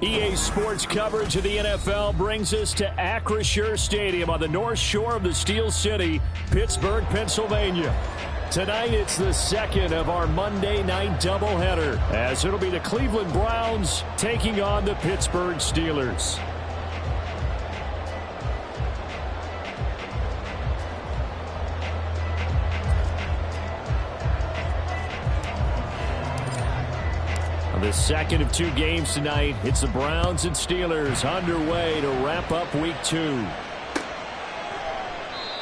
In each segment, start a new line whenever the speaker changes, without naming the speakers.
EA Sports coverage of the NFL brings us to Acrisure Stadium on the north shore of the Steel City, Pittsburgh, Pennsylvania. Tonight, it's the second of our Monday night doubleheader, as it'll be the Cleveland Browns taking on the Pittsburgh Steelers. The second of two games tonight. It's the Browns and Steelers underway to wrap up week 2.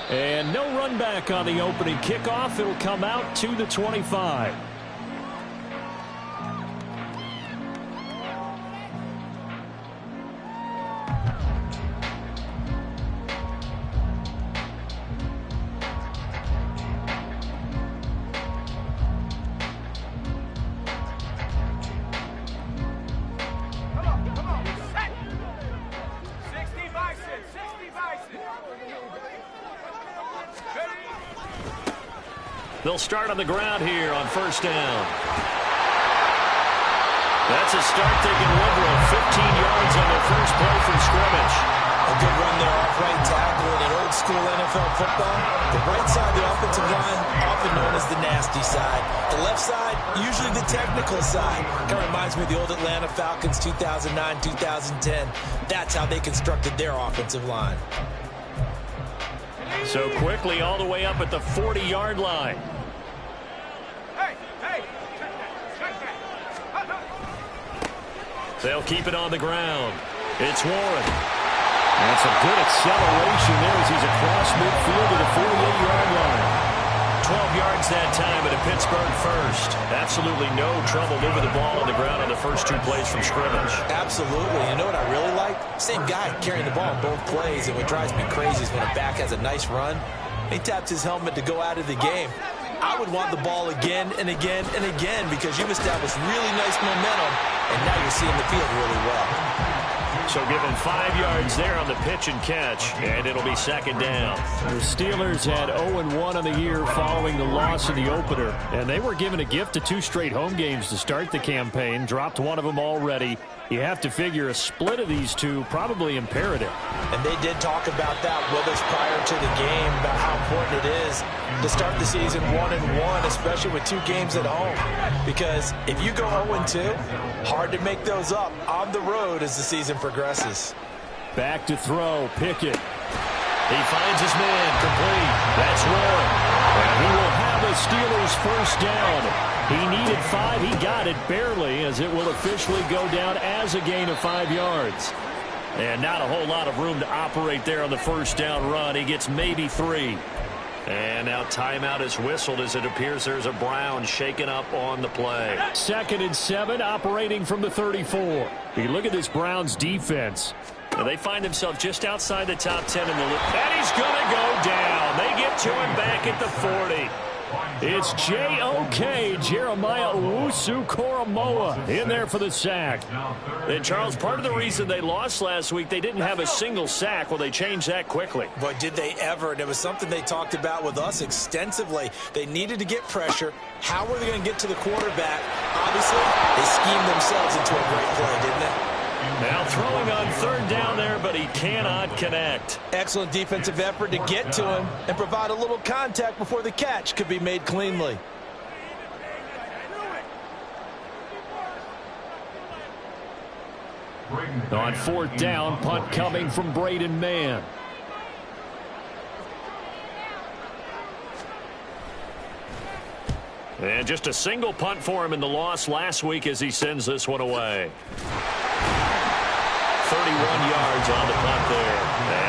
And no run back on the opening kickoff. It'll come out to the 25. They'll start on the ground here on first down. That's a start they can live with. 15 yards on their first play from scrimmage.
A good run there off right tackle in an old school NFL football. The right side of the offensive line, often known as the nasty side. The left side, usually the technical side. Kind of reminds me of the old Atlanta Falcons 2009, 2010. That's how they constructed their offensive line.
So quickly all the way up at the 40-yard line. They'll keep it on the ground. It's Warren. That's a good acceleration there as he's across midfield to the 48-yard line. 12 yards that time at a Pittsburgh first. Absolutely no trouble moving the ball on the ground on the first two plays from scrimmage.
Absolutely. You know what I really like? Same guy carrying the ball in both plays, and what drives me crazy is when a back has a nice run, he taps his helmet to go out of the game. I would want the ball again and again and again because you've established really nice momentum, and now you're seeing the field really well.
So give him 5 yards there on the pitch and catch, and it'll be second down. The Steelers had 0-1 on the year following the loss in the opener, and they were given a gift of 2 straight home games to start the campaign, dropped one of them already. You have to figure a split of these two probably imperative.
And they did talk about that with us prior to the game, about how important it is to start the season 1-1, especially with 2 games at home. Because if you go 0-2, hard to make those up on the road as the season progresses.
Back to throw, Pickett. He finds his man, complete. That's Warren. And he will have the Steelers first down. He needed 5. He got it barely, as it will officially go down as a gain of 5 yards. And not a whole lot of room to operate there on the first down run. He gets maybe 3. And now timeout is whistled as it appears there's a Brown shaken up on the play. 2nd and 7, operating from the 34. You look at this Browns defense. And they find themselves just outside the top 10 in the league. And he's going to go down. They get to him back at the 40. It's J.O.K. Jeremiah Owusu-Koramoah in there for the sack. And, Charles, part of the reason they lost last week, they didn't have a single sack. Well, they changed that quickly.
But did they ever? And it was something they talked about with us extensively. They needed to get pressure. How were they going to get to the quarterback? Obviously, they schemed themselves into a great play, didn't they?
Now throwing on 3rd down there, but he cannot connect.
Excellent defensive effort to get to him and provide a little contact before the catch could be made cleanly.
On 4th down, punt coming from Braden Mann. And just a single punt for him in the loss last week as he sends this one away. 31 yards on the punt there.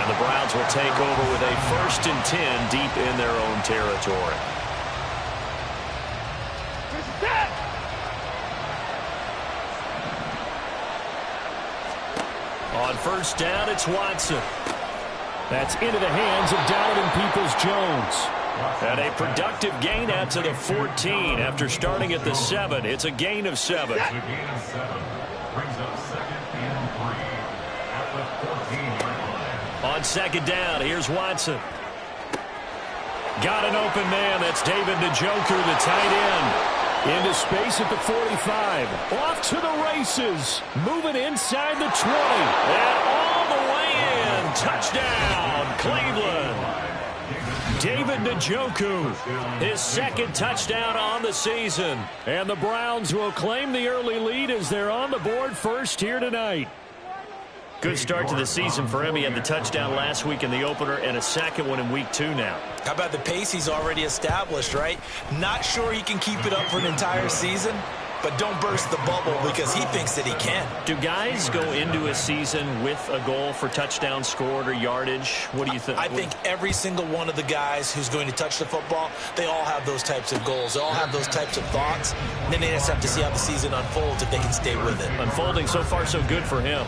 And the Browns will take over with a 1st and 10 deep in their own territory. On 1st down, it's Watson. That's into the hands of Donovan Peoples-Jones. And a productive gain out to the 14 after starting at the 7. It's a gain of 7.
Brings up 2nd and 3 at the 14-yard line.
On 2nd down, here's Watson. Got an open man. That's David Njoku, the tight end. Into space at the 45. Off to the races. Moving inside the 20. And all the way in. Touchdown, Cleveland. David Njoku, his second touchdown on the season. And the Browns will claim the early lead as they're on the board first here tonight. Good start to the season for him. He had the touchdown last week in the opener and a second one in week 2 now.
How about the pace he's already established, right? Not sure he can keep it up for an entire season, but don't burst the bubble because he thinks that he can.
Do guys go into a season with a goal for touchdown scored or yardage? What do you think?
I think every single one of the guys who's going to touch the football, they all have those types of goals. They all have those types of thoughts. And then they just have to see how the season unfolds if they can stay with it.
Unfolding so far so good for him.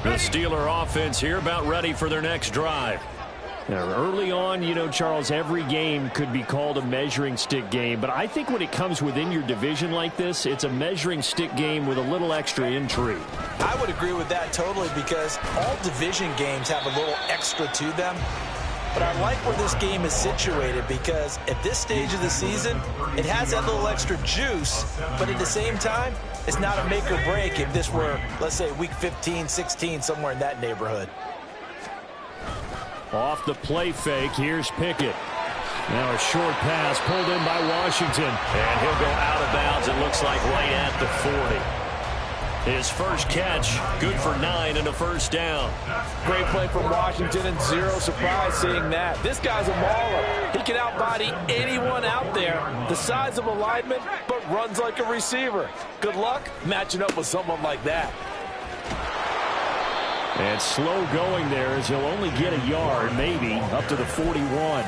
The Steeler offense here about ready for their next drive. Now, early on, you know, Charles, every game could be called a measuring stick game. But I think when it comes within your division like this, it's a measuring stick game with a little extra intrigue.
I would agree with that totally because all division games have a little extra to them. But I like where this game is situated because at this stage of the season, it has that little extra juice. But at the same time, it's not a make or break if this were, let's say, week 15, 16, somewhere in that neighborhood.
Off the play fake, here's Pickett. Now a short pass pulled in by Washington. And he'll go out of bounds, it looks like, right at the 40. His first catch, good for 9 and a first down.
Great play from Washington and zero surprise seeing that. This guy's a mauler. He can outbody anyone out there. The size of a lineman, but runs like a receiver. Good luck matching up with someone like that.
And slow going there as he'll only get a yard, maybe, up to the 41.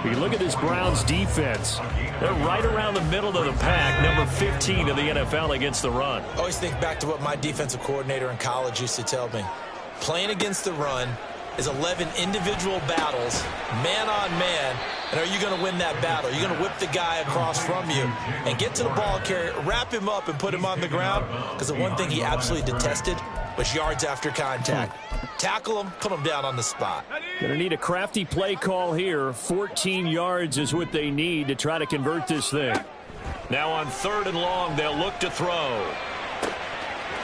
You look at this Browns defense. They're right around the middle of the pack, number 15 in the NFL against the run.
I always think back to what my defensive coordinator in college used to tell me. Playing against the run is 11 individual battles, man on man, and are you going to win that battle? Are you going to whip the guy across from you and get to the ball carrier, wrap him up, and put him on the ground? Because the one thing he absolutely detested was yards after contact. Tackle him, put him down on the spot.
Going to need a crafty play call here. 14 yards is what they need to try to convert this thing. Now on 3rd and long, they'll look to throw.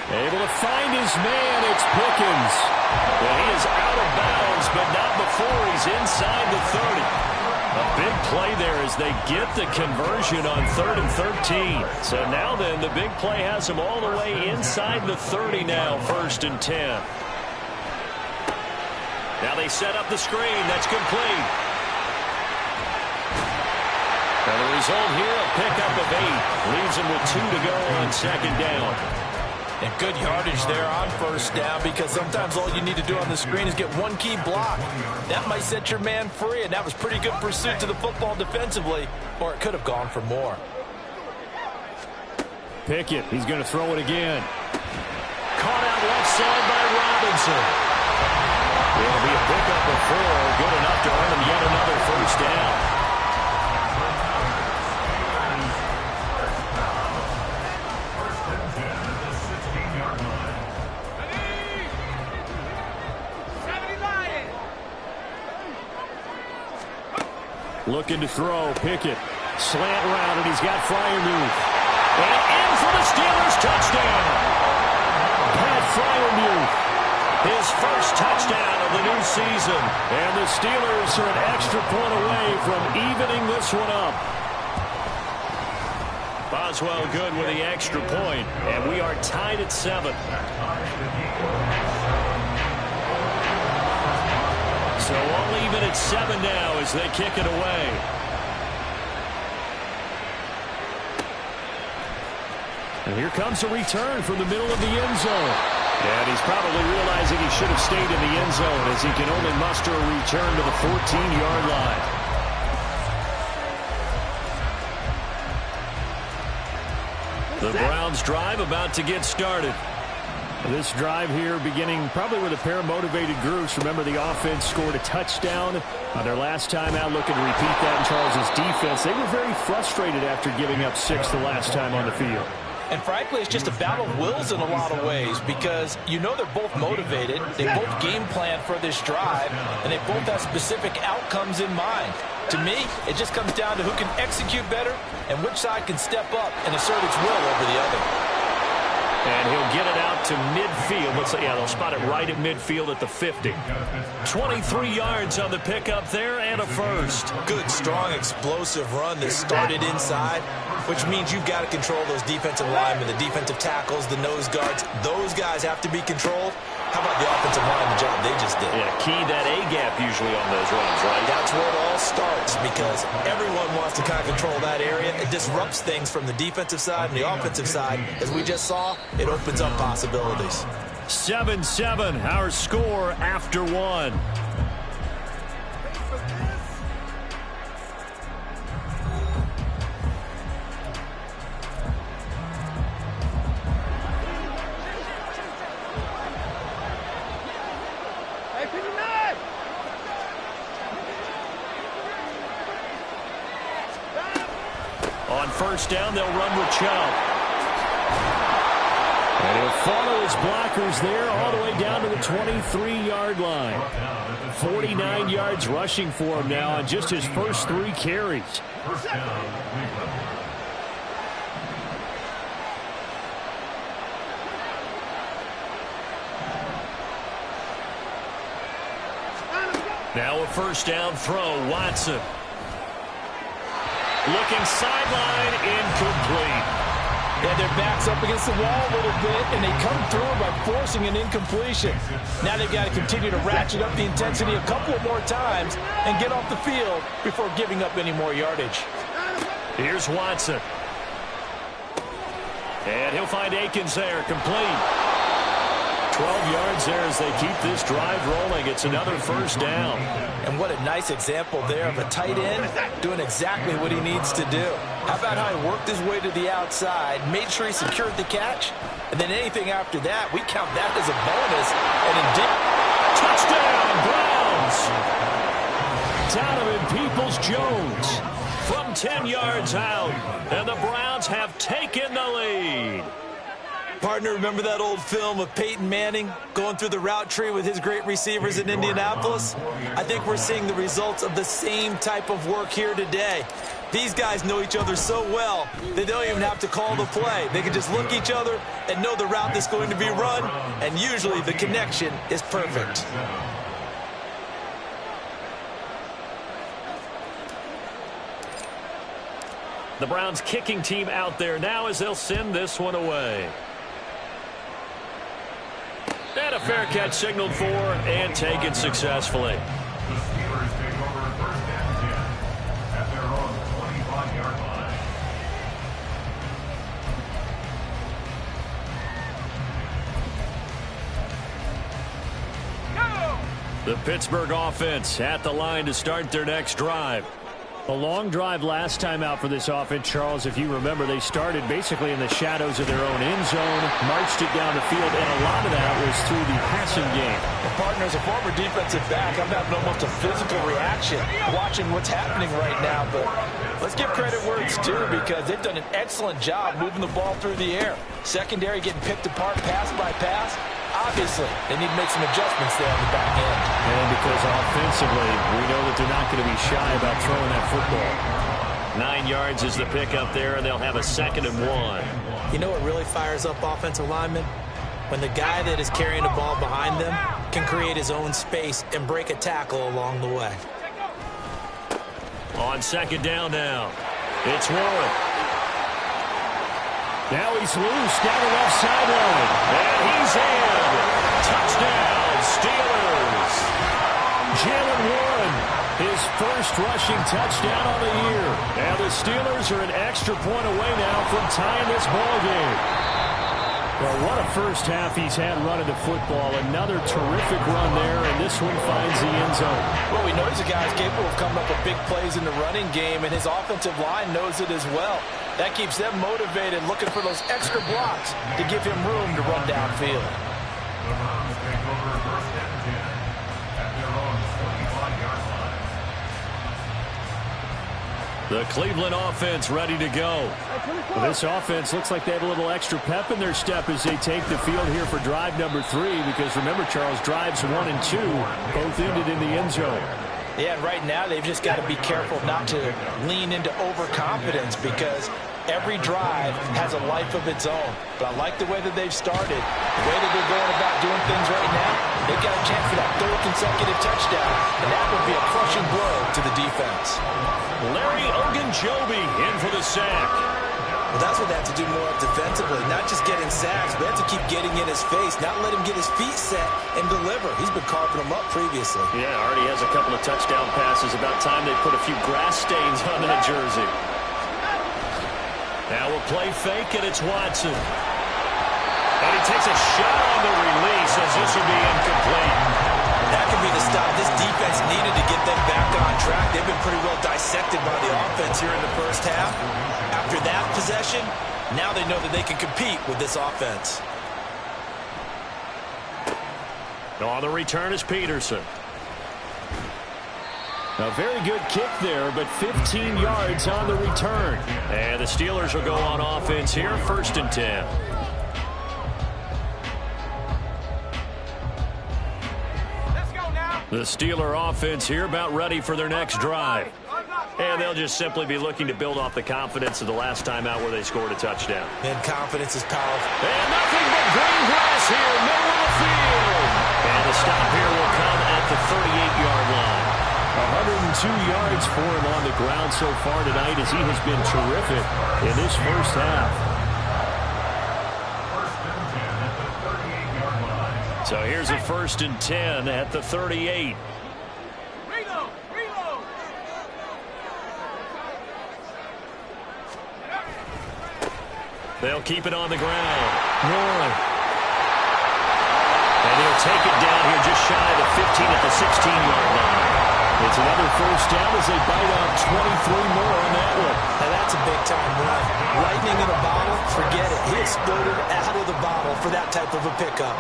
Able to find his man, it's Pickens. Well, he is out of bounds, but not before he's inside the 30. A big play there as they get the conversion on 3rd and 13. So now then, the big play has them all the way inside the 30 now, 1st and 10. Now they set up the screen. That's complete. Now the result here, a pickup of 8. Leaves him with 2 to go on 2nd down.
And good yardage there on 1st down because sometimes all you need to do on the screen is get one key block. That might set your man free, and that was pretty good pursuit to the football defensively, or it could have gone for more.
Pickett, he's going to throw it again. Caught out left side by Robinson. It'll be a pickup of 4, good enough to earn him yet another 1st down. Looking to throw, Pickett. Slant route, and he's got Freiermuth. And in for the Steelers, touchdown. Pat Freiermuth, his first touchdown of the new season. And the Steelers are an extra point away from evening this one up. Boswell good with the extra point, and we are tied at 7. So all even at 7 now as they kick it away. And here comes a return from the middle of the end zone. And he's probably realizing he should have stayed in the end zone as he can only muster a return to the 14-yard line. The Browns drive about to get started. This drive here beginning probably with a pair of motivated groups. Remember, the offense scored a touchdown on their last time out, looking to repeat that in Charles's defense. They were very frustrated after giving up 6 the last time on the field.
And frankly, it's just a battle of wills in a lot of ways because you know they're both motivated, they both game plan for this drive, and they both have specific outcomes in mind. To me, it just comes down to who can execute better and which side can step up and assert its will over the other.
And he'll get it out to midfield. Let's say, yeah, they'll spot it right at midfield at the 50. 23 yards on the pickup there and a first.
Good, strong, explosive run that started inside, which means you've got to control those defensive linemen, the defensive tackles, the nose guards. Those guys have to be controlled. How about the offensive line, the job they just did?
Yeah, key that A-gap usually on those runs, right?
That's where it all starts because everyone wants to kind of control that area. It disrupts things from the defensive side and the offensive side. As we just saw, it opens up possibilities.
7-7, our score after one. On first down, they'll run with Chubb. And he'll follow his blockers there all the way down to the 23-yard line. 49 yards rushing for him now on just his first 3 carries.
First down, Cleveland.
Now a first down throw, Watson. Looking sideline, incomplete.
Yeah, their back's up against the wall a little bit, and they come through by forcing an incompletion. Now they've got to continue to ratchet up the intensity a couple of more times and get off the field before giving up any more yardage.
Here's Watson. And he'll find Akins there, complete. 12 yards there as they keep this drive rolling. It's another first down.
And what a nice example there of a tight end doing exactly what he needs to do. How about how he worked his way to the outside, made sure he secured the catch, and then anything after that, we count that as a bonus.
And indeed, touchdown, Browns. Donovan Peoples-Jones from 10 yards out, and the Browns have taken the lead.
Partner, remember that old film of Peyton Manning going through the route tree with his great receivers in Indianapolis? I think we're seeing the results of the same type of work here today. These guys know each other so well, they don't even have to call the play. They can just look each other and know the route that's going to be run, and usually the connection is perfect.
The Browns kicking team out there now as they'll send this one away. And a fair catch signaled for and taken successfully.
The Steelers take over first and 10 at their own 25-yard line.
The Pittsburgh offense at the line to start their next drive. A long drive last time out for this offense, Charles. If you remember, they started basically in the shadows of their own end zone, marched it down the field, and a lot of that was through the passing game.
The partner, as a former defensive back, I'm having almost a physical reaction watching what's happening right now. But let's give credit where it's due because they've done an excellent job moving the ball through the air. Secondary getting picked apart pass by pass. Obviously, they need to make some adjustments there on the back end.
And because offensively, we know that they're not going to be shy about throwing that football. 9 yards is the pickup there, and they'll have a 2nd and 1.
You know what really fires up offensive linemen? When the guy that is carrying the ball behind them can create his own space and break a tackle along the way.
On 2nd down now, it's Warren. Now he's loose down the left sideline. And he's in. Touchdown, Steelers. Jalen Warren, his first rushing touchdown on the year. And the Steelers are an extra point away now from tying this ball game. Well, what a first half he's had running the football. Another terrific run there, and this one finds the end zone.
Well, we know he's a guy who's capable of coming up with big plays in the running game, and his offensive line knows it as well. That keeps them motivated, looking for those extra blocks to give him room to run downfield.
The Browns take over first and 10 at their own 25-yard line.
The Cleveland offense ready to go. Well, this offense looks like they have a little extra pep in their step as they take the field here for drive number 3, because remember, Charles, drives 1 and 2 both ended in the end zone.
Yeah, and right now they've just got to be careful not to lean into overconfidence, because every drive has a life of its own. But I like the way that they've started, the way that they're going about doing things right now. They've got a chance for that 3rd consecutive touchdown, and that would be a crushing blow to the defense.
Larry Ogunjobi in for the sack.
Well, that's what they have to do more of defensively, not just getting sacks, but have to keep getting in his face, not let him get his feet set and deliver. He's been carving them up previously.
Yeah, already has a couple of touchdown passes. About time they put a few grass stains on the jersey. Now we'll play fake, and it's Watson. And he takes a shot on the release as this will be incomplete.
That could be the stop this defense needed to get them back on track. They've been pretty well dissected by the offense here in the first half. After that possession, now they know that they can compete with this offense.
On the return is Peterson. A very good kick there, but 15 yards on the return. And the Steelers will go on offense here, 1st and 10. The Steeler offense here about ready for their next drive. And they'll just simply be looking to build off the confidence of the last time out where they scored a touchdown.
And confidence is powerful.
And nothing but green grass here, middle of the field. And the stop here will come at the 38-yard line. 102 yards for him on the ground so far tonight, as he has been terrific in this first half. So here's a 1st and 10 at the 38. They'll keep it on the ground. Warren. And he'll take it down here just shy of the 15 at the 16-yard line. It's another 1st down as they bite out 23 more on that one.
Now that's a big-time run. Lightning in a bottle, forget it. He exploded out of the bottle for that type of a pickup.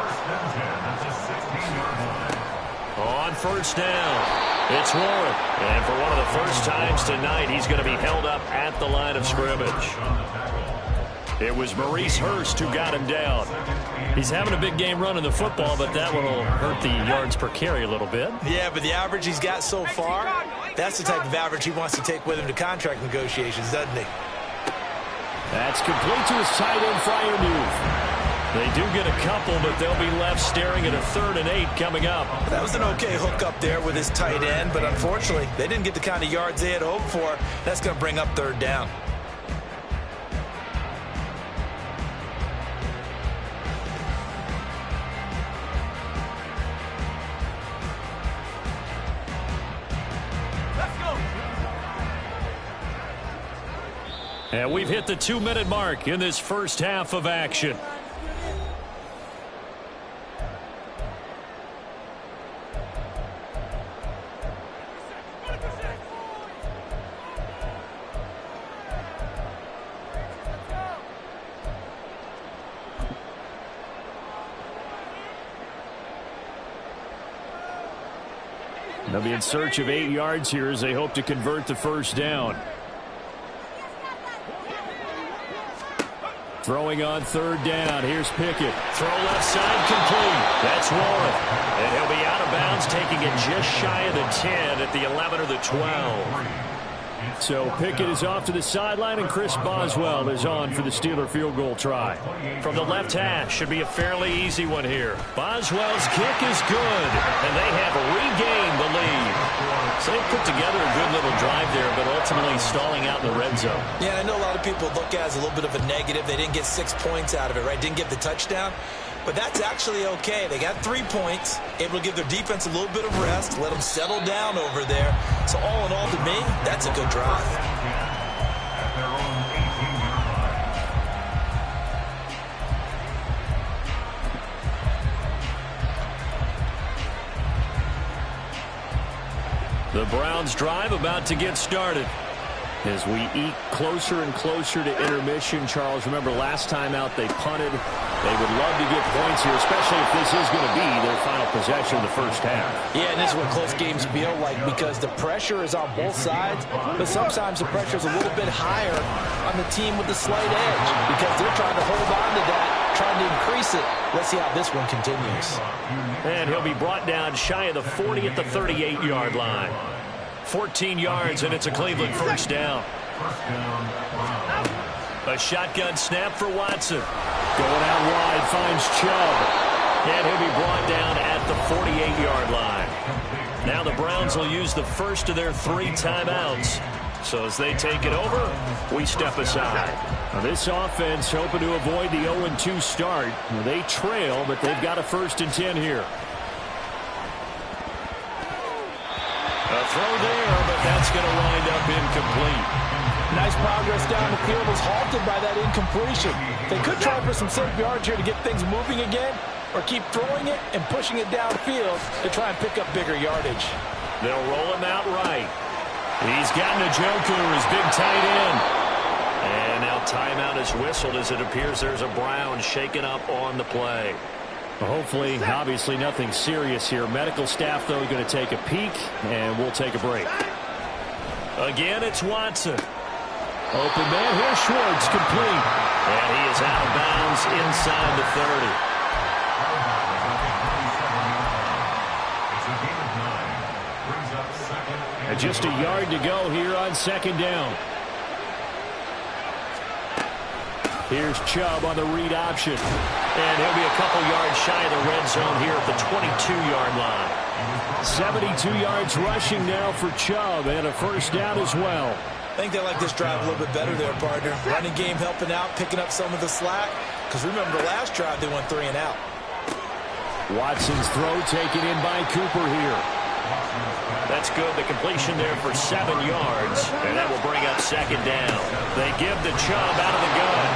On 1st down, it's Warren. And for one of the first times tonight, he's going to be held up at the line of scrimmage. It was Maurice Hurst who got him down. He's having a big game running the football, but that one will hurt the yards per carry a little bit.
Yeah, but the average he's got so far, that's the type of average he wants to take with him to contract negotiations, doesn't he?
That's complete to his tight end, Freiermuth. They do get a couple, but they'll be left staring at a 3rd and 8 coming up.
That was an okay hook up there with his tight end, but unfortunately, they didn't get the kind of yards they had hoped for. That's going to bring up 3rd down.
And we've hit the 2-minute mark in this first half of action. They'll be in search of 8 yards here as they hope to convert the 1st down. Throwing on 3rd down. Here's Pickett. Throw left side complete. That's Warren. And he'll be out of bounds, taking it just shy of the 10 at the 11 or the 12. So Pickett is off to the sideline, and Chris Boswell is on for the Steeler field goal try. From the left hash, should be a fairly easy one here. Boswell's kick is good, and they have regained the lead. So they put together a good little drive there, but ultimately stalling out in the red zone.
Yeah, I know a lot of people look at it as a little bit of a negative. They didn't get 6 points out of it, right? Didn't get the touchdown. But that's actually okay. They got 3 points, able to give their defense a little bit of rest, let them settle down over there. So all in all, to me, that's a good drive. The Browns drive about to get started.
As we eke closer and closer to intermission, Charles, remember last time out they punted. They would love to get points here, especially if this is going to be their final possession of the first half.
Yeah, and this is what close games feel like because the pressure is on both sides, but sometimes the pressure is a little bit higher on the team with the slight edge because they're trying to hold on to that, trying to increase it. Let's see how this one continues.
And he'll be brought down shy of the 40 at the 38-yard line. 14 yards, and it's a Cleveland first down. A shotgun snap for Watson. Going out wide, finds Chubb. And he'll be brought down at the 48-yard line. Now the Browns will use the first of their 3 timeouts. So as they take it over, we step aside. Now this offense hoping to avoid the 0-2 start. They trail, but they've got a 1st and 10 here. A throw there, but that's going to wind up incomplete.
Nice progress down the field was halted by that incompletion. They could try for some safe yards here to get things moving again, or keep throwing it and pushing it downfield to try and pick up bigger yardage.
They'll roll him out right. He's got Njoku, his big tight end. And now timeout is whistled as it appears there's a Brown shaken up on the play. Hopefully, obviously nothing serious here. Medical staff, though, going to take a peek, and we'll take a break. Again, it's Watson. Open man, here's Schwartz, complete. And he is out of bounds inside the 30. And just a yard to go here on 2nd down. Here's Chubb on the read option. And he'll be a couple yards shy of the red zone here at the 22-yard line. 72 yards rushing now for Chubb, and a 1st down as well.
I think they like this drive a little bit better there, partner. Running game helping out, picking up some of the slack. Because remember, the last drive they went 3 and out.
Watson's throw taken in by Cooper here. That's good. The completion there for 7 yards. And that will bring up 2nd down. They give the Chubb out of the gun.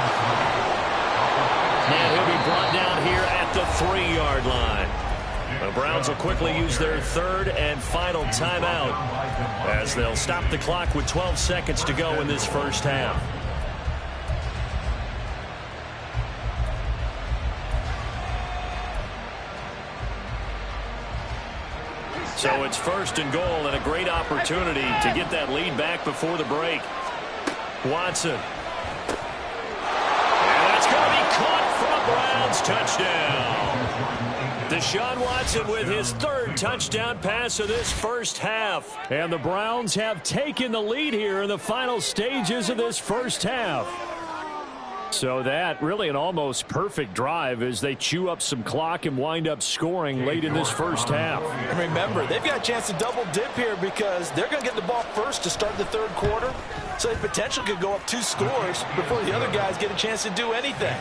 And he'll be brought down here at the 3-yard line. The Browns will quickly use their 3rd and final timeout as they'll stop the clock with 12 seconds to go in this first half. So it's 1st and goal and a great opportunity to get that lead back before the break. Watson. And that's going to be caught for a Browns touchdown. Deshaun Watson with his 3rd touchdown pass of this first half. And the Browns have taken the lead here in the final stages of this first half. So that really an almost perfect drive as they chew up some clock and wind up scoring late in this first half.
And remember, they've got a chance to double dip here because they're going to get the ball first to start the 3rd quarter. So they potentially could go up 2 scores before the other guys get a chance to do anything.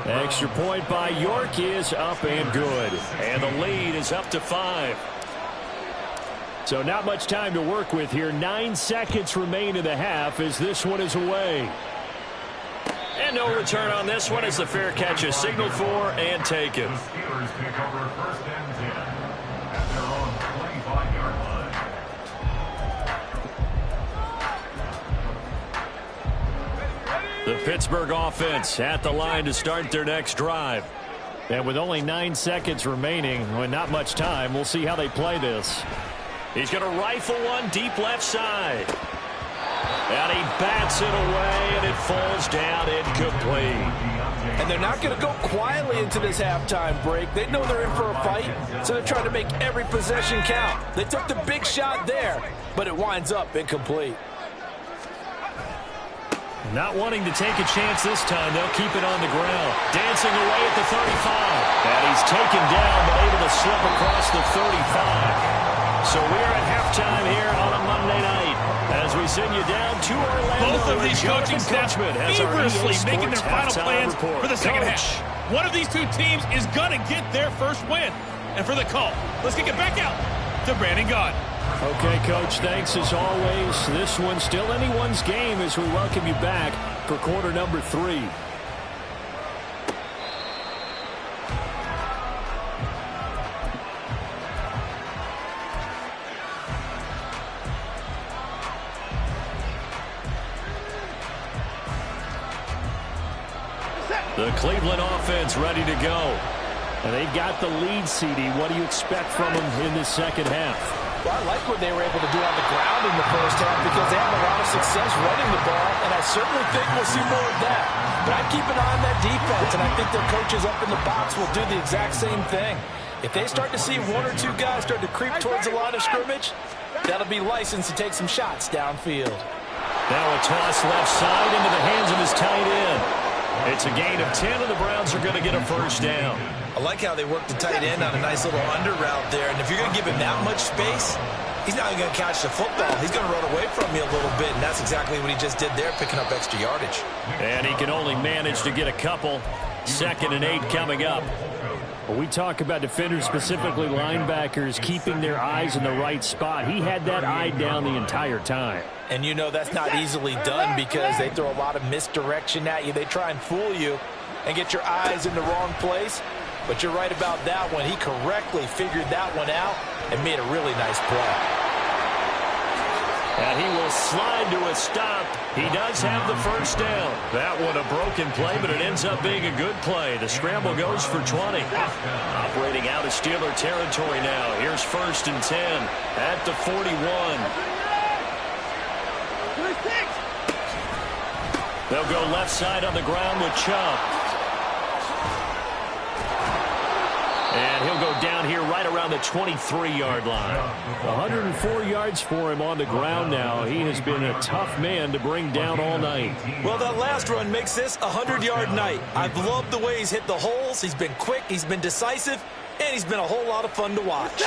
Extra point by York is up and good. And the lead is up to 5. So not much time to work with here. 9 seconds remain in the half as this one is away. And no return on this one as the fair catch is signaled for and taken.
The Steelers pick over 1st and 10 at their own 25-yard line.
The Pittsburgh offense at the line to start their next drive. And with only 9 seconds remaining, with not much time, we'll see how they play this. He's going to rifle one deep left side. And he bats it away, and it falls down incomplete.
And they're not going to go quietly into this halftime break. They know they're in for a fight, so they're trying to make every possession count. They took the big shot there, but it winds up incomplete.
Not wanting to take a chance this time, they'll keep it on the ground. Dancing away at the 35. And he's taken down, but able to slip across the 35. So we're at halftime here on a Monday night. As we send you down to Orlando.
Both of these coaching staffs feverishly making their final plans for the second half. One of these 2 teams is going to get their first win. And for the call, let's kick it back out to Brandon Gaudin.
Okay, Coach, thanks as always. This one's still anyone's game as we welcome you back for quarter number 3. The Cleveland offense ready to go. And they've got the lead, CD. What do you expect from them in the second half?
Well, I like what they were able to do on the ground in the first half because they have a lot of success running the ball, and I certainly think we'll see more of that. But I'd keep an eye on that defense, and I think their coaches up in the box will do the exact same thing. If they start to see one or two guys start to creep towards the line of scrimmage, that'll be licensed to take some shots downfield.
Now a toss left side into the hands of his tight end. It's a gain of 10, and the Browns are going to get a first down.
I like how they work the tight end on a nice little under route there. And if you're going to give him that much space, he's not even going to catch the football. He's going to run away from you a little bit, and that's exactly what he just did there, picking up extra yardage.
And he can only manage to get a couple. 2nd and 8 coming up. When we talk about defenders, specifically linebackers, keeping their eyes in the right spot, he had that eye down the entire time.
And you know that's not easily done because they throw a lot of misdirection at you. They try and fool you and get your eyes in the wrong place. But you're right about that one. He correctly figured that one out and made a really nice play.
And he will slide to a stop. He does have the first down. That one a broken play, but it ends up being a good play. The scramble goes for 20. Operating out of Steeler territory now. Here's 1st and 10 at the 41. They'll go left side on the ground with Chubb. And he'll go down here right around the 23-yard line. 104 yards for him on the ground now. He has been a tough man to bring down all night.
Well, that last run makes this a 100-yard night. I've loved the way he's hit the holes. He's been quick, he's been decisive, and he's been a whole lot of fun to watch.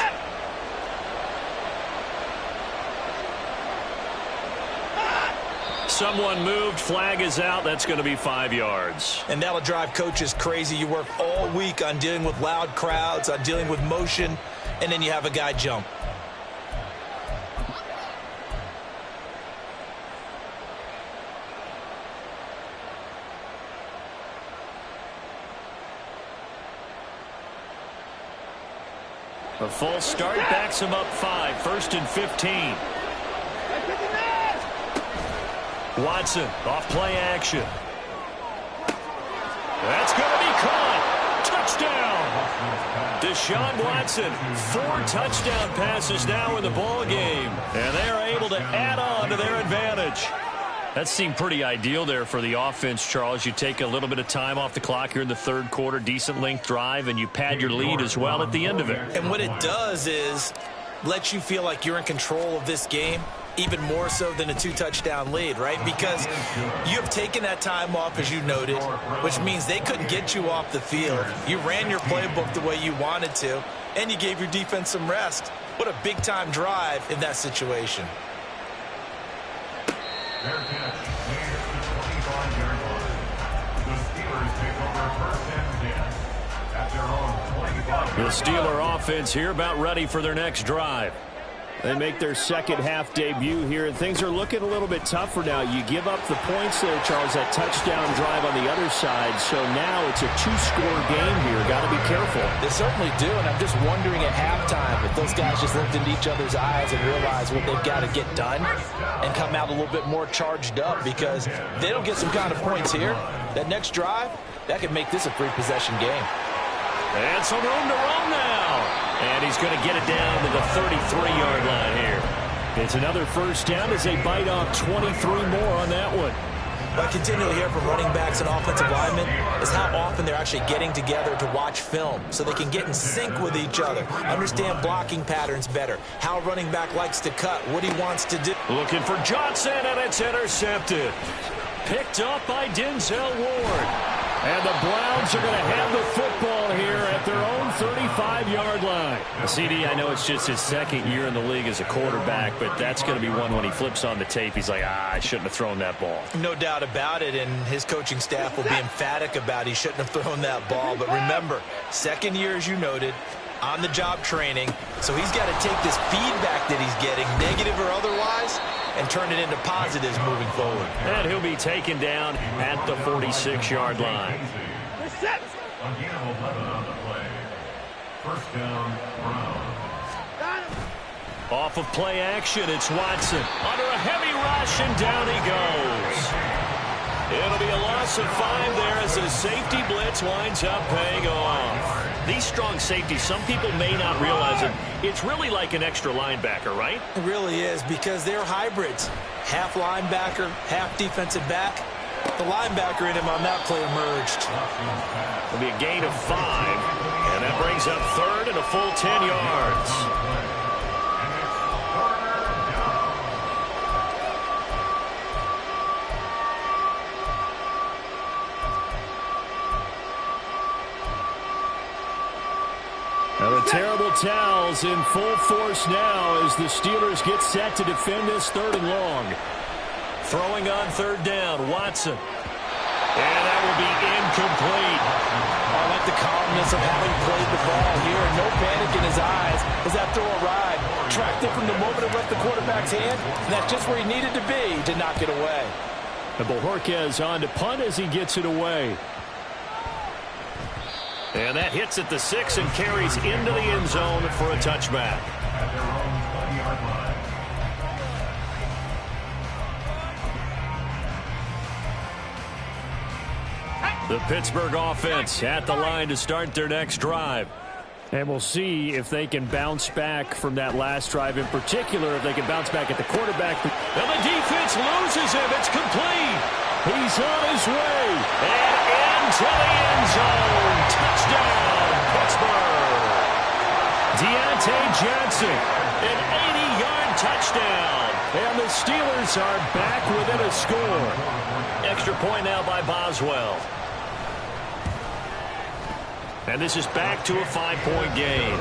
Someone moved. Flag is out. That's going to be 5 yards.
And that'll drive coaches crazy. You work all week on dealing with loud crowds, on dealing with motion, and then you have a guy jump.
A false start backs him up 5. 1st and 15. Watson off play action. That's going to be caught. Touchdown. Deshaun Watson, 4 touchdown passes now in the ball game, and they're able to add on to their advantage. That seemed pretty ideal there for the offense, Charles. You take a little bit of time off the clock here in the 3rd quarter, decent length drive, and you pad your lead as well at the end of it.
And what it does is let you feel like you're in control of this game, even more so than a 2-touchdown lead, right? Because you have taken that time off, as you noted, which means they couldn't get you off the field. You ran your playbook the way you wanted to, and you gave your defense some rest. What a big-time drive in that situation.
Their catch near the 25-yard line. The Steelers take over 1st and 10 at their own 25.
The Steeler offense here about ready for their next drive. They make their second half debut here, and things are looking a little bit tougher now. You give up the points there, Charles, that touchdown drive on the other side. So now it's a 2-score game here. Got to be careful.
They certainly do, and I'm just wondering at halftime if those guys just looked into each other's eyes and realized what they've got to get done and come out a little bit more charged up, because if they don't get some kind of points here, that next drive, that could make this a 3-possession game.
And some room to run now. And he's going to get it down to the 33-yard line here. It's another first down as they bite off 23 more on that one.
What I continually hear from running backs and offensive linemen is how often they're actually getting together to watch film so they can get in sync with each other, understand blocking patterns better, how a running back likes to cut, what he wants to do.
Looking for Johnson, and it's intercepted. Picked up by Denzel Ward. And the Browns are going to have the football here at their own 35-yard line. CD, I know it's just his 2nd year in the league as a quarterback, but that's going to be one when he flips on the tape. He's like, I shouldn't have thrown that ball.
No doubt about it, and his coaching staff will be emphatic about he shouldn't have thrown that ball. But remember, 2nd year, as you noted, on-the-job training, so he's got to take this feedback that he's getting, negative or otherwise, and turn it into positives moving forward.
And he'll be taken down at the 46-yard line.
Again, 11 on the play. First down, Browns.
Off of play action, it's Watson. Under a heavy rush, and down he goes. It'll be a loss of 5 there as the safety blitz winds up paying off. These strong safeties, some people may not realize it. It's really like an extra linebacker, right?
It really is, because they're hybrids. Half linebacker, half defensive back. The linebacker in him on that play emerged.
It'll be a gain of 5, and that brings up 3rd and a full 10 yards. Now the terrible towels in full force now as the Steelers get set to defend this 3rd and long. Throwing on 3rd down, Watson. And that will be incomplete.
I like the calmness of having played the ball here. No panic in his eyes as that throw arrived. Tracked it from the moment it left the quarterback's hand, and that's just where he needed to be to knock it away.
And Bojorquez on to punt as he gets it away. And that hits at the 6 and carries into the end zone for a touchback.
At their own 20-yard line.
The Pittsburgh offense at the line to start their next drive. And we'll see if they can bounce back from that last drive, in particular, if they can bounce back at the quarterback. And the defense loses him. It's complete. He's on his way. And into the end zone. Touchdown, Pittsburgh. Deontay Johnson, an 80-yard touchdown. And the Steelers are back within a score. Extra point now by Boswell. And this is back to a 5-point game.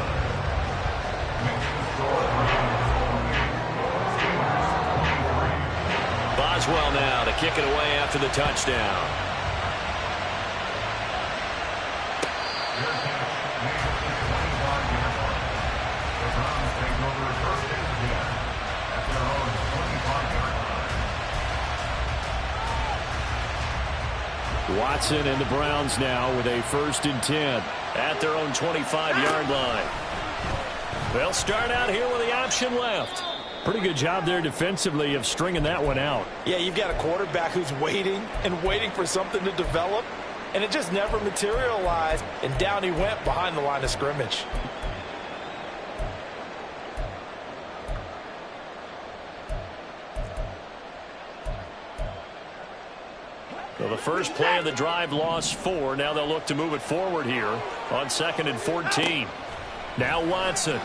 Boswell now to kick it away after the touchdown. Watson and the Browns now with a 1st and 10 at their own 25-yard line. They'll start out here with the option left. Pretty good job there defensively of stringing that one out.
Yeah, you've got a quarterback who's waiting and waiting for something to develop, and it just never materialized, and down he went behind the line of scrimmage.
So the first play of the drive lost 4. Now they'll look to move it forward here on 2nd and 14. Now Watson.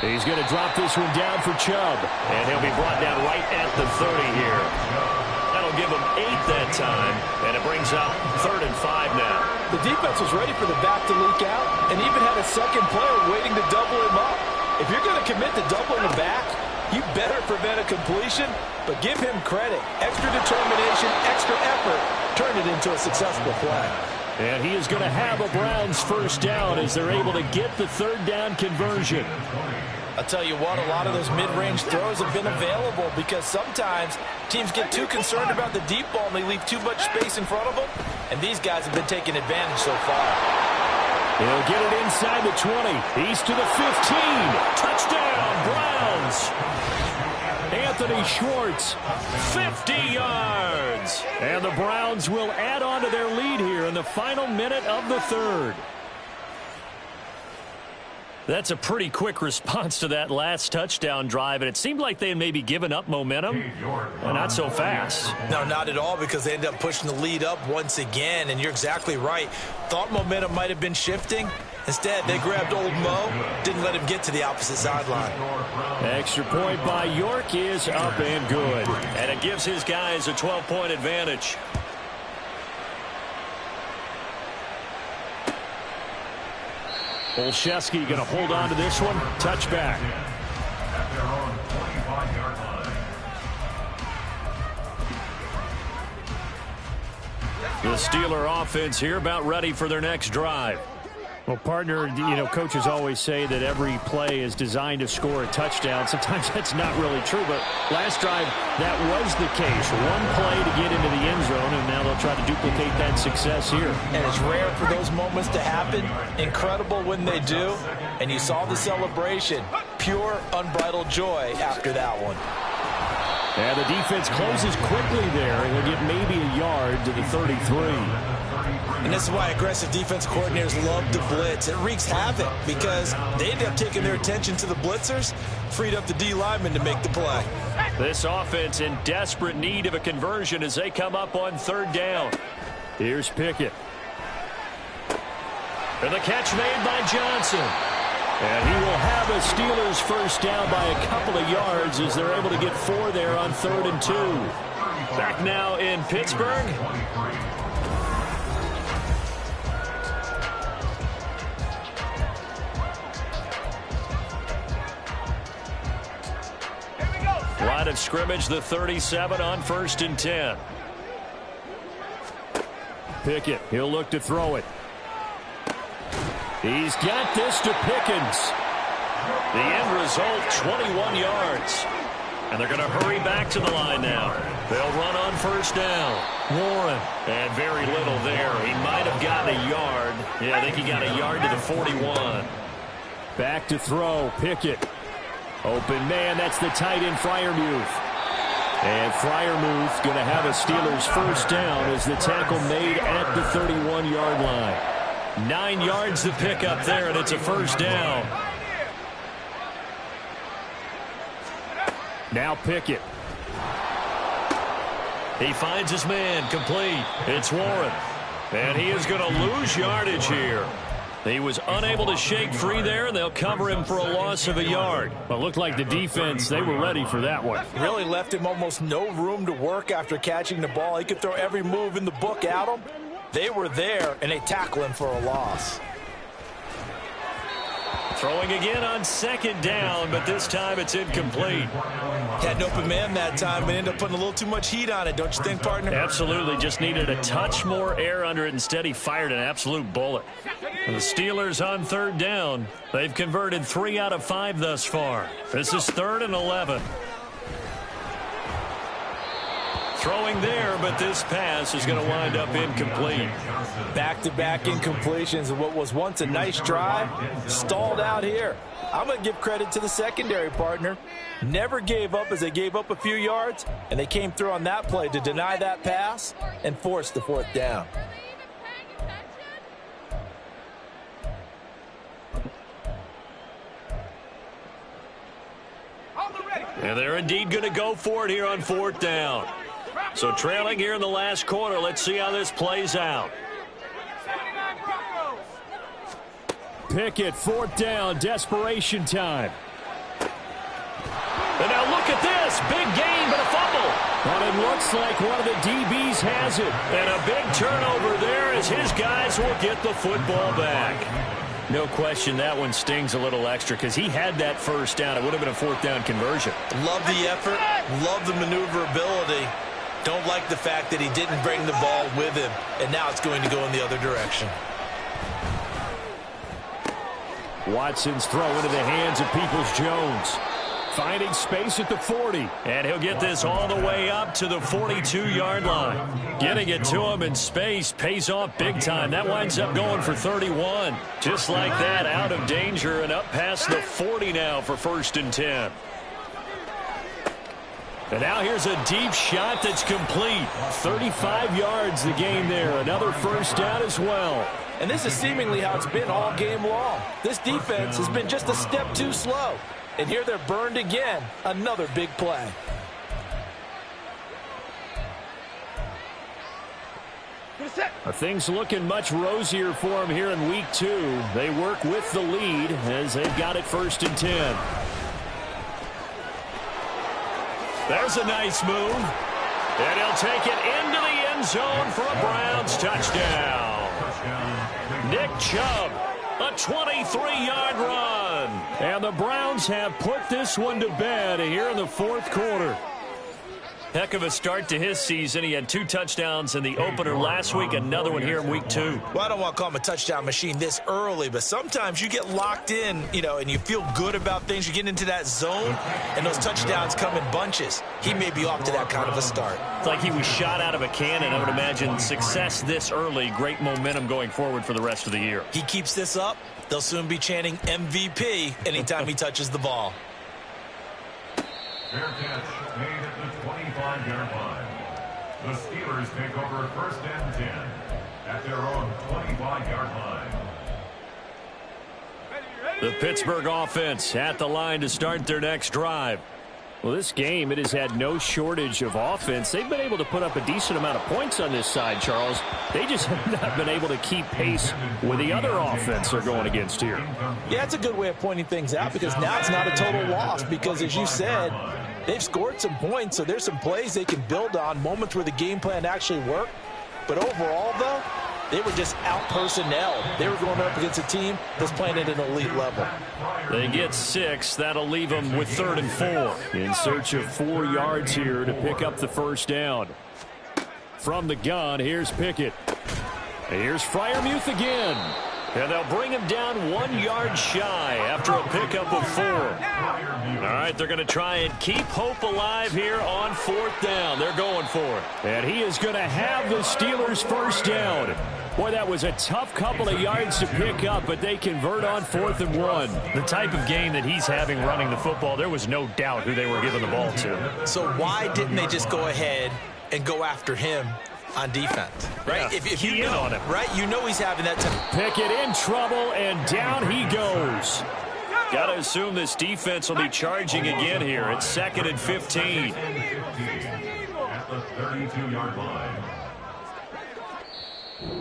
He's going to drop this one down for Chubb. And he'll be brought down right at the 30 here. That'll give him 8 that time. And it brings up 3rd and 5 now.
The defense was ready for the back to leak out and even had a second player waiting to double him up. If you're going to commit to doubling the back, you better prevent a completion, but give him credit. Extra determination, extra effort, turn it into a successful play.
And he is going to have a Browns 1st down as they're able to get the 3rd down conversion.
I'll tell you what, a lot of those mid-range throws have been available because sometimes teams get too concerned about the deep ball and they leave too much space in front of them, and these guys have been taking advantage so far.
He'll get it inside the 20. He's to the 15. Touchdown, Browns. Anthony Schwartz, 50 yards. And the Browns will add on to their lead here in the final minute of the 3rd. That's a pretty quick response to that last touchdown drive, and it seemed like they had maybe given up momentum. Well, not so fast.
No, not at all, because they ended up pushing the lead up once again, and you're exactly right. Thought momentum might have been shifting. Instead, they grabbed old Mo, didn't let him get to the opposite sideline.
Extra point by York is up and good. And it gives his guys a 12-point advantage. Olszewski going to hold on to this one. Touchback.
At their own 25-yard line.
The Steeler offense here about ready for their next drive. Well, partner, you know, coaches always say that every play is designed to score a touchdown. Sometimes that's not really true, but last drive, that was the case. One play to get into the end zone, and now they'll try to duplicate that success here.
And it's rare for those moments to happen. Incredible when they do. And you saw the celebration. Pure, unbridled joy after that one.
And the defense closes quickly there, and they'll get maybe a yard to the 33.
And this is why aggressive defense coordinators love to blitz. It wreaks havoc because they end up taking their attention to the blitzers, freed up the D lineman to make the play.
This offense in desperate need of a conversion as they come up on 3rd down. Here's Pickett. And the catch made by Johnson. And he will have a Steelers first down by a couple of yards as they're able to get 4 there on 3rd and 2. Back now in Pittsburgh. Line of scrimmage, the 37 on 1st and 10. Pickett, he'll look to throw it. He's got this to Pickens. The end result, 21 yards. And they're going to hurry back to the line now. They'll run on 1st down. Warren. And very little there. He might have gotten a yard. Yeah, I think he got a yard to the 41. Back to throw. Pickett. Open man, that's the tight end Freiermuth. And Freiermuth going to have a Steelers first down as the tackle made at the 31-yard line. 9 yards to pick up there, and it's a first down. Now Pickett. He finds his man, complete. It's Warren. And he is going to lose yardage here. He was unable to shake free there, and they'll cover him for a loss of a yard. But it looked like the defense, they were ready for that one.
Really left him almost no room to work after catching the ball. He could throw every move in the book at him. They were there, and they tackle him for a loss.
Throwing again on 2nd down, but this time it's incomplete.
Had an open man that time, but ended up putting a little too much heat on it, don't you think, partner?
Absolutely, just needed a touch more air under it. Instead, he fired an absolute bullet. And the Steelers on 3rd down. They've converted 3 out of 5 thus far. This is 3rd and 11. Throwing there, but this pass is going to wind up incomplete.
Back-to-back incompletions of what was once a nice drive, stalled out here. I'm going to give credit to the secondary partner. Never gave up as they gave up a few yards, and they came through on that play to deny that pass and force the 4th down.
And they're indeed going to go for it here on 4th down. So trailing here in the last quarter, let's see how this plays out. Pickett, 4th down, desperation time. And now look at this, big gain but a fumble. And it looks like one of the DBs has it. And a big turnover there as his guys will get the football back. No question that one stings a little extra because he had that first down. It would have been a 4th down conversion.
Love the effort, love the maneuverability. Don't like the fact that he didn't bring the ball with him, and now it's going to go in the other direction.
Watson's throw into the hands of Peoples-Jones. Finding space at the 40. And he'll get this all the way up to the 42-yard line. Getting it to him in space pays off big time. That winds up going for 31. Just like that, out of danger and up past the 40 now for 1st and 10. And now here's a deep shot that's complete. 35 yards the gain there. Another first down as well.
And this is seemingly how it's been all game long. This defense has been just a step too slow. And here they're burned again. Another big play.
Things looking much rosier for them here in week 2. They work with the lead as they've got it 1st and 10. There's a nice move. And he'll take it into the end zone for a Browns touchdown. Nick Chubb, a 23-yard run. And the Browns have put this one to bed here in the 4th quarter. Heck of a start to his season. He had 2 touchdowns in the opener last week, another one here in week 2.
Well, I don't want to call him a touchdown machine this early, but sometimes you get locked in, and you feel good about things. You get into that zone, and those touchdowns come in bunches. He may be off to that kind of a start.
It's like he was shot out of a cannon. I would imagine success this early, great momentum going forward for the rest of the year.
He keeps this up, they'll soon be chanting MVP anytime he touches the ball.
Fair catch made at the 20. 25-yard line. The Steelers take over first and 10 at their own 25-yard line.
The Pittsburgh offense at the line to start their next drive. Well, this game, it has had no shortage of offense. They've been able to put up a decent amount of points on this side, Charles. They just have not been able to keep pace with the other offense they're going against here.
Yeah, it's a good way of pointing things out because now it's not a total loss because, as you said, they've scored some points, so there's some plays they can build on, moments where the game plan actually worked. But overall, though, they were just out-personnel. They were going up against a team that's playing at an elite level.
They get 6. That'll leave them with 3rd and 4. In search of 4 yards here to pick up the first down. From the gun, here's Pickett. Here's Freiermuth again. And they'll bring him down 1 yard shy after a pickup of 4. All right, they're going to try and keep hope alive here on 4th down. They're going for it. And he is going to have the Steelers' first down. Boy, that was a tough couple of yards to pick up, but they convert on 4th and 1. The type of game that he's having running the football, there was no doubt who they were giving the ball to.
So why didn't they just go ahead and go after him on defense, right?
Yeah,
if you know
on him,
right, you know he's having that time.
Pickett in trouble, and down he goes. Got to assume this defense will be charging again here. It's 2nd and 15.
At the 32-yard line.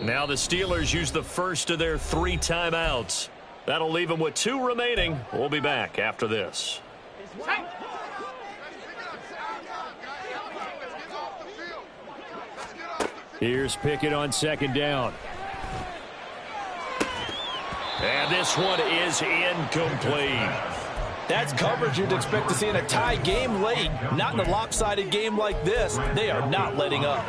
Now the Steelers use the first of their 3 timeouts. That'll leave them with 2 remaining. We'll be back after this. Here's Pickett on 2nd down. And this one is incomplete.
That's coverage you'd expect to see in a tie game late. Not in a lopsided game like this. They are not letting up.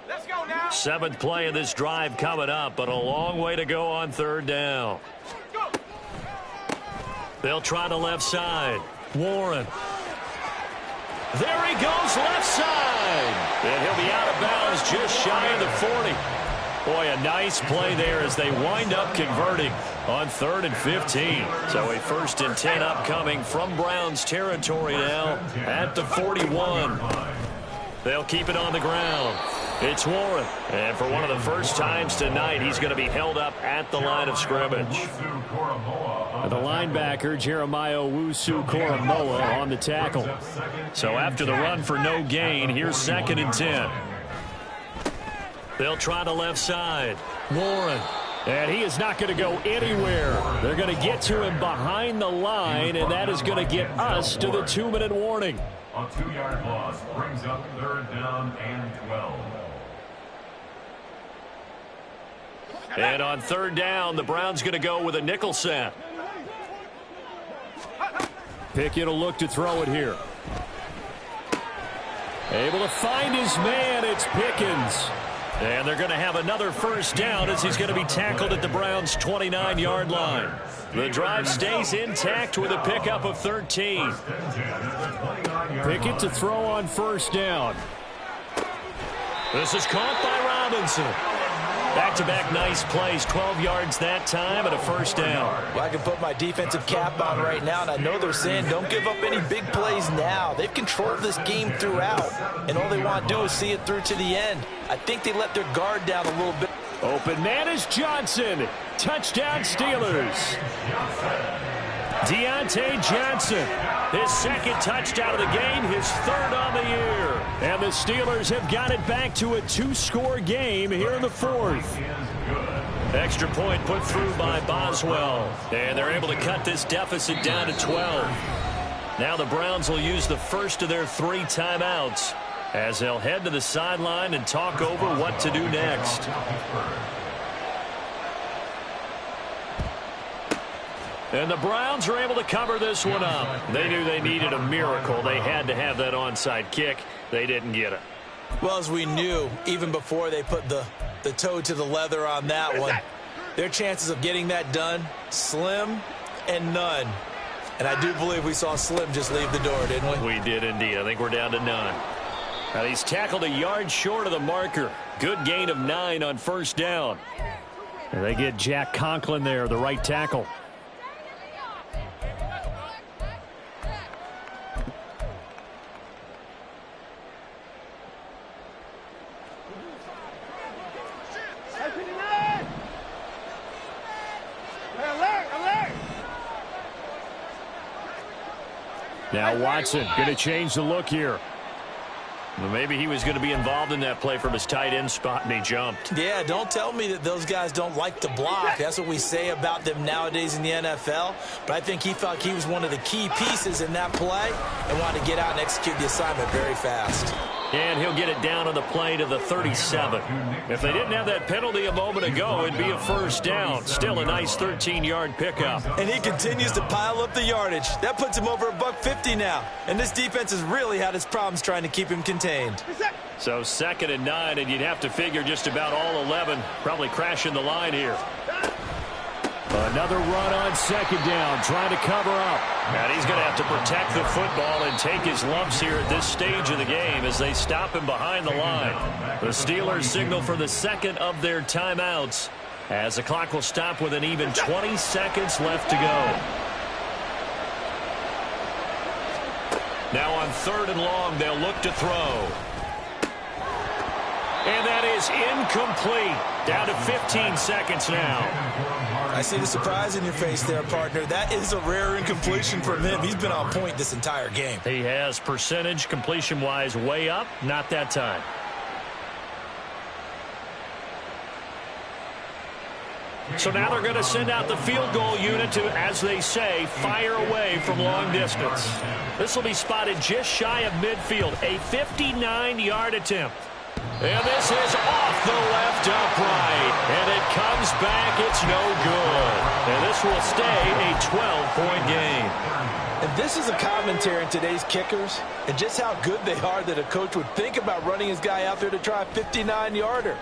Let's go now.
7th play of this drive coming up, but a long way to go on 3rd down. They'll try the left side. Warren. There he goes, left side. And he'll be out of bounds just shy of the 40. Boy, a nice play there as they wind up converting on 3rd and 15. So a 1st and 10 upcoming from Browns territory now at the 41. They'll keep it on the ground. It's Warren. And for one of the first times tonight, he's going to be held up at the line of scrimmage. The linebacker, Jeremiah Owusu-Koramoah, on the tackle. So after the run for no gain, here's 2nd and 10. They'll try the left side. Warren. And he is not going to go anywhere. They're going to get to him behind the line, and that is going to get us to the 2-minute warning.
A 2-yard loss brings up 3rd down and 12.
And on 3rd down, the Browns going to go with a nickel set. Pickett will look to throw it here. Able to find his man. It's Pickens. And they're going to have another first down as he's going to be tackled at the Browns' 29-yard line. The drive stays intact with a pickup of 13. Pickett to throw on 1st down. This is caught by Robinson. Back-to-back nice plays, 12 yards that time and a 1st down.
Well, I can put my defensive cap on right now, and I know they're saying don't give up any big plays now. They've controlled this game throughout, and all they want to do is see it through to the end. I think they let their guard down a little bit.
Open man is Johnson. Touchdown Steelers. Deontay Johnson, his 2nd touchdown of the game, his 3rd on the year. And the Steelers have got it back to a 2-score game here in the 4th. Extra point put through by Boswell. And they're able to cut this deficit down to 12. Now the Browns will use the first of their 3 timeouts as they'll head to the sideline and talk over what to do next. And the Browns are able to cover this one up. They knew they needed a miracle. They had to have that onside kick. They didn't get it.
Well, as we knew, even before they put the toe to the leather on that one, their chances of getting that done, slim and none. And I do believe we saw Slim just leave the door, didn't we?
We did indeed. I think we're down to none. Now he's tackled a yard short of the marker. Good gain of 9 on 1st down. And they get Jack Conklin there, the right tackle. Now Watson going to change the look here. Well, maybe he was going to be involved in that play from his tight end spot, and he jumped.
Yeah, don't tell me that those guys don't like to block. That's what we say about them nowadays in the NFL. But I think he thought he was one of the key pieces in that play and wanted to get out and execute the assignment very fast.
And he'll get it down on the play to the 37. If they didn't have that penalty a moment ago, it'd be a first down. Still a nice 13-yard pickup.
And he continues to pile up the yardage. That puts him over $150 now. And this defense has really had its problems trying to keep him contained.
So 2nd and 9, and you'd have to figure just about all 11 probably crashing the line here. Another run on 2nd down, trying to cover up. And he's going to have to protect the football and take his lumps here at this stage of the game as they stop him behind the line. The Steelers signal for the 2nd of their timeouts as the clock will stop with an even 20 seconds left to go. Now on 3rd and long, they'll look to throw. And that is incomplete. Down to 15 seconds now.
I see the surprise in your face there, partner. That is a rare incompletion from him. He's been on point this entire game.
He has percentage completion-wise way up. Not that time. So now they're going to send out the field goal unit to, as they say, fire away from long distance. This will be spotted just shy of midfield. A 59-yard attempt. And this is off the left upright. And it comes back. It's no good. And this will stay a 12-point game.
And this is a commentary on today's kickers and just how good they are that a coach would think about running his guy out there to try a 59-yarder.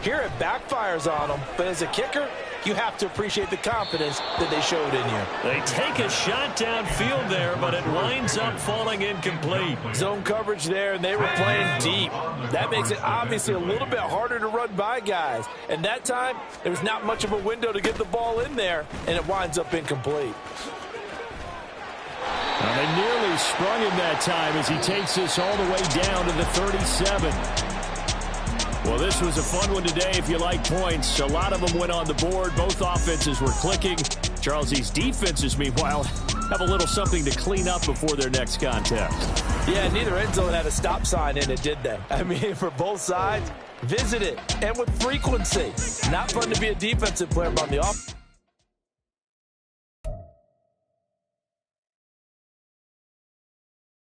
Here it backfires on him, but as a kicker, you have to appreciate the confidence that they showed in you.
They take a shot downfield there, but it winds up falling incomplete.
Zone coverage there, and they were playing deep. That makes it obviously a little bit harder to run by guys. And that time, there was not much of a window to get the ball in there, and it winds up incomplete.
Well, they nearly sprung him that time as he takes this all the way down to the 37. Well, this was a fun one today if you like points. A lot of them went on the board. Both offenses were clicking. Charles, these defenses, meanwhile, have a little something to clean up before their next contest.
Yeah, neither end zone had a stop sign in it, did they? I mean, for both sides, visit it, and with frequency. Not fun to be a defensive player, but on the offense.